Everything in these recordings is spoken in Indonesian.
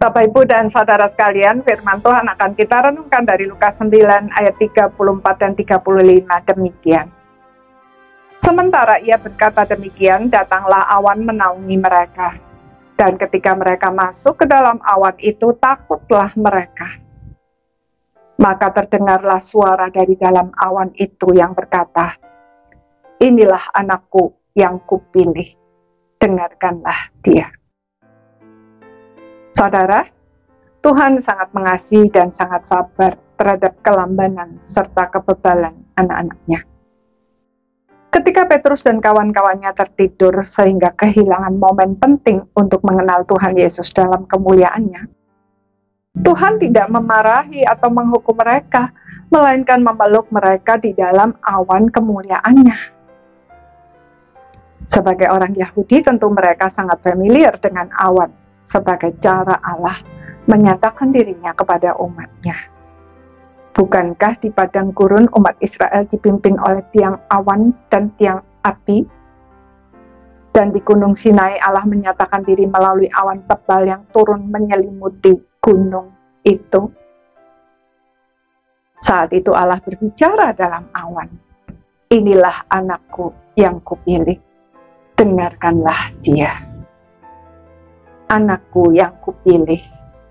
Bapak, Ibu, dan saudara sekalian, firman Tuhan akan kita renungkan dari Lukas 9 ayat 34 dan 35 demikian. Sementara ia berkata demikian, datanglah awan menaungi mereka. Dan ketika mereka masuk ke dalam awan itu, takutlah mereka. Maka terdengarlah suara dari dalam awan itu yang berkata, "Inilah anakku yang kupilih, dengarkanlah dia." Saudara, Tuhan sangat mengasihi dan sangat sabar terhadap kelambanan serta kebebalan anak-anaknya. Ketika Petrus dan kawan-kawannya tertidur sehingga kehilangan momen penting untuk mengenal Tuhan Yesus dalam kemuliaannya, Tuhan tidak memarahi atau menghukum mereka, melainkan memeluk mereka di dalam awan kemuliaannya. Sebagai orang Yahudi, tentu mereka sangat familiar dengan awan sebagai cara Allah menyatakan dirinya kepada umatnya. Bukankah di padang gurun umat Israel dipimpin oleh tiang awan dan tiang api? Dan di Gunung Sinai Allah menyatakan diri melalui awan tebal yang turun menyelimuti gunung itu. Saat itu Allah berbicara dalam awan, "Inilah anakku yang kupilih, dengarkanlah dia." Anakku yang kupilih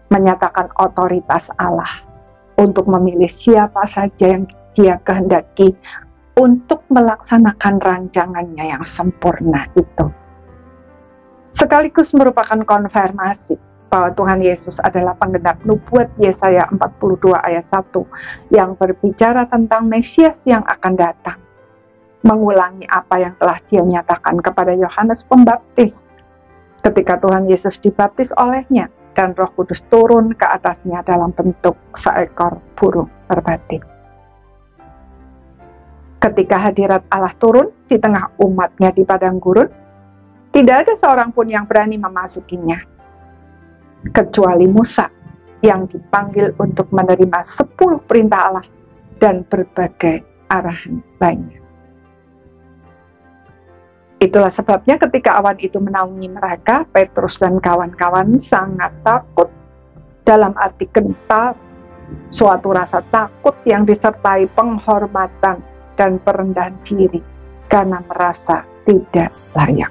menyatakan otoritas Allah untuk memilih siapa saja yang dia kehendaki untuk melaksanakan rancangannya yang sempurna itu. Sekaligus merupakan konfirmasi bahwa Tuhan Yesus adalah penggenap nubuat Yesaya 42 ayat 1 yang berbicara tentang Mesias yang akan datang, mengulangi apa yang telah dia nyatakan kepada Yohanes Pembaptis ketika Tuhan Yesus dibaptis olehnya dan Roh Kudus turun ke atasnya dalam bentuk seekor burung merpati. Ketika hadirat Allah turun di tengah umatnya di padang gurun, tidak ada seorang pun yang berani memasukinya, kecuali Musa yang dipanggil untuk menerima 10 perintah Allah dan berbagai arahan lainnya. Itulah sebabnya ketika awan itu menaungi mereka, Petrus dan kawan-kawan sangat takut, dalam arti gentar, suatu rasa takut yang disertai penghormatan dan perendahan diri karena merasa tidak layak.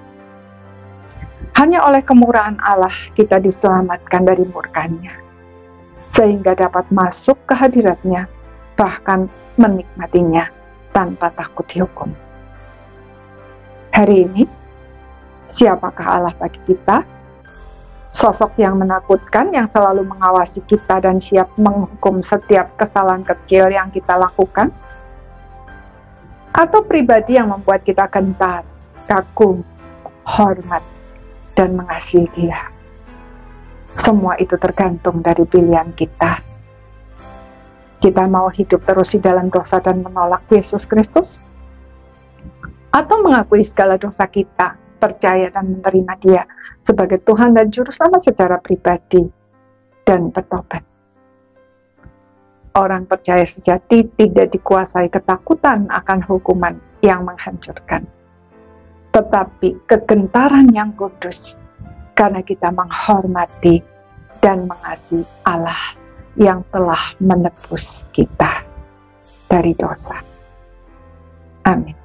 Hanya oleh kemurahan Allah kita diselamatkan dari murkanya, sehingga dapat masuk ke hadiratnya, bahkan menikmatinya tanpa takut dihukum. Hari ini, siapakah Allah bagi kita? Sosok yang menakutkan, yang selalu mengawasi kita dan siap menghukum setiap kesalahan kecil yang kita lakukan? Atau pribadi yang membuat kita gentar, kagum, hormat, dan mengasihi Dia? Semua itu tergantung dari pilihan kita. Kita mau hidup terus di dalam dosa dan menolak Yesus Kristus? Atau mengakui segala dosa kita, percaya dan menerima Dia sebagai Tuhan dan Juru Selamat secara pribadi, dan bertobat. Orang percaya sejati tidak dikuasai ketakutan akan hukuman yang menghancurkan, tetapi kegentaran yang kudus, karena kita menghormati dan mengasihi Allah yang telah menebus kita dari dosa. Amin.